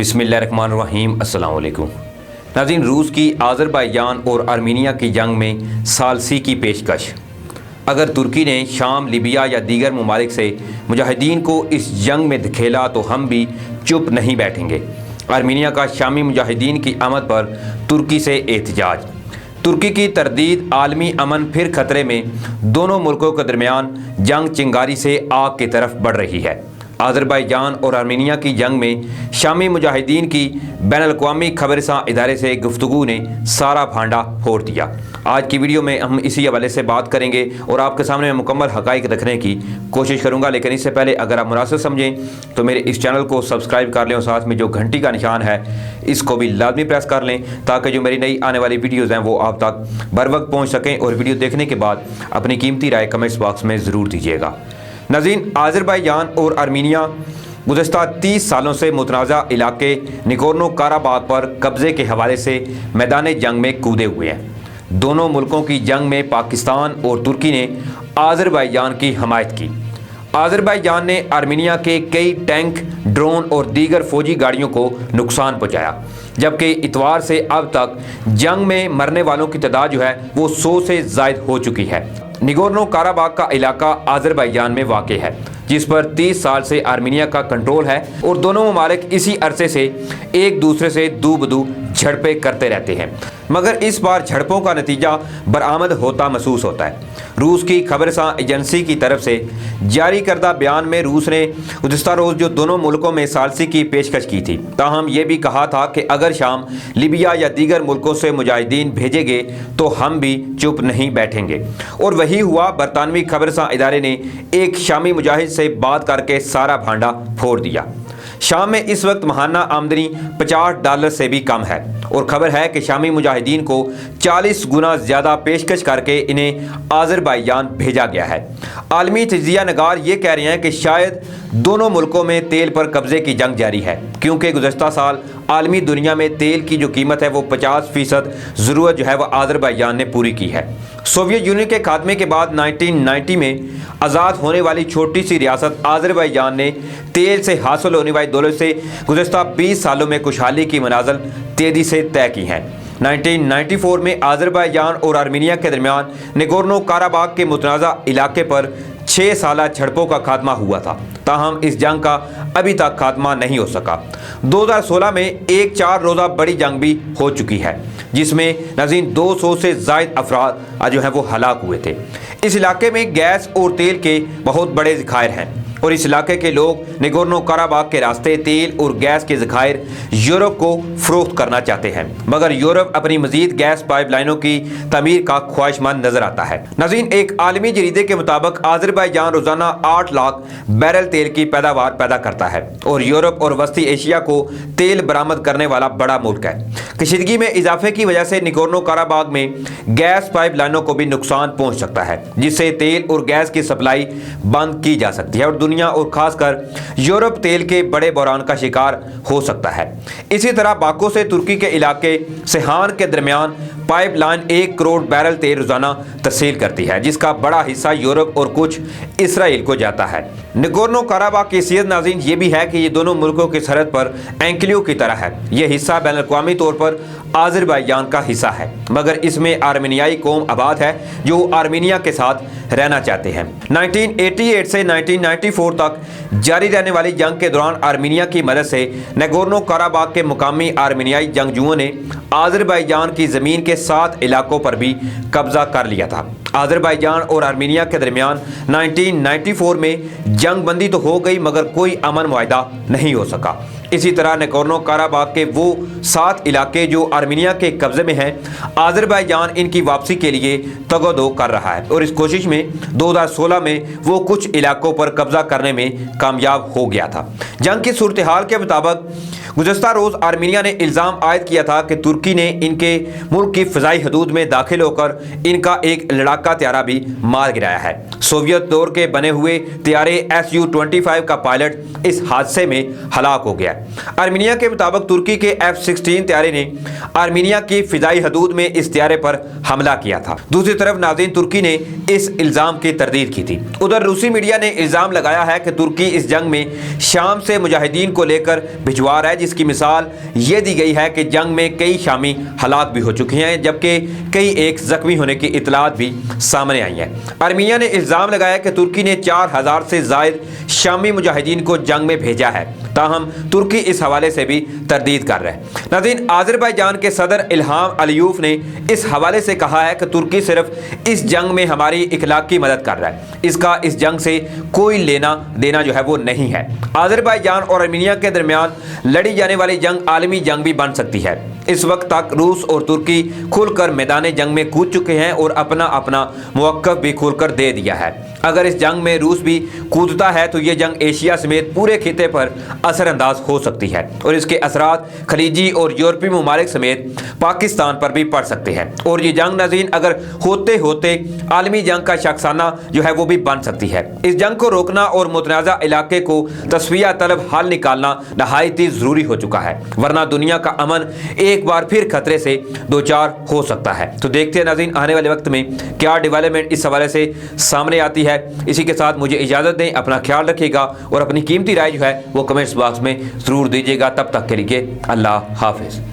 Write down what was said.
बिस्मिल्लाहिर्रहमानिर्रहीम। अस्सलाम वालेकुम नाज़रीन, रूस की आज़रबाईजान और आर्मीनिया की जंग में सालसी की पेशकश। अगर तुर्की ने शाम, लीबिया या दीगर ममालिक से मुजाहिदीन को इस जंग में धकेला तो हम भी चुप नहीं बैठेंगे। आर्मीनिया का शामी मुजाहिदीन की आमद पर तुर्की से एहतजाज। तुर्की की तरदीद, आलमी अमन फिर खतरे में। दोनों मुल्कों के दरमियान जंग चिंगारी से आग की तरफ बढ़ रही है। आज़रबाईजान और आर्मीनिया की जंग में शामी मुजाहिदीन की बैनुल-अक़वामी खबरसां इदारे से गुफ्तगू ने सारा भांडा फोड़ दिया। आज की वीडियो में हम इसी हवाले से बात करेंगे और आपके सामने मुकम्मल हक़ाइक़ रखने की कोशिश करूंगा। लेकिन इससे पहले अगर आप मुनासिब समझें तो मेरे इस चैनल को सब्सक्राइब कर लें और साथ में जो घंटी का निशान है इसको भी लाजमी प्रेस कर लें ताकि जो मेरी नई आने वाली वीडियोज़ हैं वो आप तक बर वक्त पहुँच सकें। और वीडियो देखने के बाद अपनी कीमती राय कमेंट्स बॉक्स में ज़रूर दीजिएगा। नाज़रीन, आज़रबाईजान और आर्मीनिया गुज़श्ता 30 सालों से मुतनाज़ा इलाके नगोर्नो काराबाग पर कब्ज़े के हवाले से मैदान जंग में कूदे हुए हैं। दोनों मुल्कों की जंग में पाकिस्तान और तुर्की ने आज़रबाईजान की हमायत की। आज़रबाईजान ने आर्मीनिया के कई टैंक, ड्रोन और दीगर फौजी गाड़ियों को नुकसान पहुँचाया, जबकि इतवार से अब तक जंग में मरने वालों की तादाद जो है वो 100 से ज़ायद हो चुकी है। नगोर्नो काराबाग का इलाका आज़रबाईजान में वाक़ है, जिस पर 30 साल से आर्मीनिया का कंट्रोल है और दोनों ममालिक इसी अरसे से एक दूसरे से दू बदू झड़पें करते रहते हैं। मगर इस बार झड़पों का नतीजा बरामद होता महसूस होता है। रूस की खबरसां एजेंसी की तरफ से जारी करदा बयान में रूस ने गुज़श्ता रोज़ जो दोनों मुल्कों में सालसी की पेशकश की थी, ताहम ये भी कहा था कि अगर शाम, लीबिया या दीगर मुल्कों से मुजाहिदीन भेजे गए तो हम भी चुप नहीं बैठेंगे। और वही हुआ। बरतानवी खबरसां इदारे ने एक शामी मुजाहिद से बात करके सारा भांडा फोड़ दिया। शाम में इस वक्त महाना आमदनी $50 से भी कम है और खबर है कि शामी मुजाहिदीन को 40 गुना ज़्यादा पेशकश करके इन्हें आज़रबाईजान भेजा गया है। आलमी तजिया नगार ये कह रहे हैं कि शायद दोनों मुल्कों में तेल पर कब्ज़े की जंग जारी है, क्योंकि गुज़श्ता साल आलमी दुनिया में तेल की जो कीमत है वो 50% ज़रूरत जो है वह आज़रबाईजान ने पूरी की है। सोवियत यूनियन के खात्मे के बाद 1990 में आज़ाद होने वाली छोटी सी रियासत आज़रबाईजान ने तेल से हासिल होने वाली दौलत से गुज़श्ता 20 सालों में खुशहाली की मनाज़िल तेज़ी से तय की हैं। 1994 में आज़रबाईजान और आर्मीनिया के दरमियान नगोर्नो काराबाग के मुतनाज़ा इलाके पर 6 साला झड़पों का खात्मा हुआ था, ताहम इस जंग का अभी तक खात्मा नहीं हो सका। 2016 में एक 4 रोज़ा बड़ी जंग भी हो चुकी है, जिसमें नाज़रीन 200 से ज़ायद अफराद जो हैं वो हलाक हुए थे। इस इलाके में गैस और तेल के बहुत बड़े ज़खायर हैं और इस इलाके के लोग नगोर्नो काराबाग के रास्ते तेल और गैस के ज़खायर यूरोप को फ़रोख्त करना चाहते हैं, मगर यूरोप अपनी मज़ीद गैस पाइपलाइनों की तमीर का ख्वाहिशमंद नज़र आता है। नाज़रीन, एक आलमी जरीदे के मुताबिक आज़रबाईजान रोज़ाना 8 लाख बैरल तेल की पैदावार पैदा करता है और यूरोप और वस्ती एशिया को तेल बरामद करने वाला बड़ा मुल्क है। कशीदगी में इजाफे की वजह से नगोर्नो काराबाग में गैस पाइपलाइनों को भी नुकसान पहुँच सकता है, जिससे तेल और गैस की सप्लाई बंद की जा सकती है और दुनिया और खासकर यूरोप तेल के बड़े बहरान का शिकार हो सकता है। इसी तरह बाको से तुर्की के इलाके सेहान के दरमियान पाइपलाइन 1 करोड़ बैरल तेल रोजाना तस्सील करती है, जिसका बड़ा हिस्सा यूरोप और कुछ इसराइल को जाता है। नगोर्नो काराबाग की हैसियत नाज़रीन ये भी है कि ये दोनों मुल्कों की सरहद पर एंक्लियो की तरह है। यह हिस्सा बैनुल-अक़वामी तौर पर आज़रबाईजान का हिस्सा है, मगर इसमें आर्मीनियाई कौम आबाद है जो आर्मीनिया के साथ रहना चाहते हैं। 1988 से 1994 तक जारी रहने वाली जंग के दौरान आर्मीनिया की मदद से नगोर्नो काराबाग के मुकामी आर्मीनियाई जंगजुओं ने आज़रबाईजान की ज़मीन के 7 इलाकों पर भी कब्जा कर लिया था। आज़रबाईजान और आर्मीनिया के दरमियान 1994 में जंग बंदी तो हो गई, मगर कोई अमन मुआहदा नहीं हो सका। इसी तरह नगोर्नो काराबाग के वो 7 इलाके जो आर्मीनिया के कब्जे में हैं, आज़रबाईजान इनकी वापसी के लिए तगोदो कर रहा है और इस कोशिश में 2016 में वो कुछ इलाकों पर कब्जा करने में कामयाब हो गया था। जंग की सूरत हाल के मुताबिक गुज़श्ता रोज़ आर्मीनिया ने इल्ज़ाम आयद किया था कि तुर्की ने इनके मुल्क की फ़िज़ाई हदूद में दाखिल होकर इनका एक लड़ाका त्यारा भी मार गिराया है। सोवियत दौर के बने हुए त्यारे Su-25 का पायलट इस हादसे में हलाक हो गया। आर्मीनिया के मुताबिक तुर्की के F-16 طیارے نے आर्मीनिया की फिजाई हदूद में इस طیارے पर हमला किया था। दूसरी तरफ नाज़रीन, तुर्की ने इस इल्ज़ाम की तरदीद की थी। उधर रूसी मीडिया ने इल्ज़ाम लगाया है कि तुर्की इस जंग में शाम से मुजाहिदीन को लेकर भिजवा रहा है, जिसकी मिसाल ये दी गई है कि जंग में कई शामी हलाक भी हो चुके हैं, जबकि कई एक जख्मी होने की इतलात भी सामने आई हैं। आर्मीनिया ने इल्ज़ाम लगाया कि तुर्की ने 4000 से ज़ायद शामी मुजाहिदीन को जंग में भेजा है, ताहम तुर्की इस हवाले से भी तरदीद कर रहा है। नाज़रीन, आज़रबाईजान के सदर इल्हाम अलीयूफ ने इस हवाले से कहा है कि तुर्की सिर्फ इस जंग में हमारी इखलाकी मदद कर रहा है, इसका इस जंग से कोई लेना देना जो है वो नहीं है। आज़रबाईजान और आर्मीनिया के दरमियान लड़ी जाने वाली जंग आलमी जंग भी बन सकती है। इस वक्त तक रूस और तुर्की खुलकर मैदान जंग में कूद चुके हैं और अपना अपना मौक़िफ़ भी खुलकर दे दिया है। अगर इस जंग में रूस भी कूदता है तो ये जंग एशिया समेत पूरे खिते पर असरअंदाज हो सकती है और इसके असरात खलीजी और यूरोपीय ममालिक समेत पाकिस्तान पर भी पड़ सकते हैं। और ये जंग नाज़रीन अगर होते होते आलमी जंग का शख्साना जो है वो भी बन सकती है। इस जंग को रोकना और मुतनाज़ा इलाके को तस्वीया तलब हल निकालना नहायत ही ज़रूरी हो चुका है, वरना दुनिया का अमन एक बार फिर खतरे से दो चार हो सकता है। तो देखते हैं नाज़रीन आने वाले वक्त में क्या डेवलपमेंट इस हवाले से सामने आती है। इसी के साथ मुझे इजाज़त दें, अपना ख्याल रखिएगा और अपनी कीमती राय जो है वो कमेंट्स बॉक्स में ज़रूर दीजिएगा। तब तक के लिए अल्लाह हाफिज़।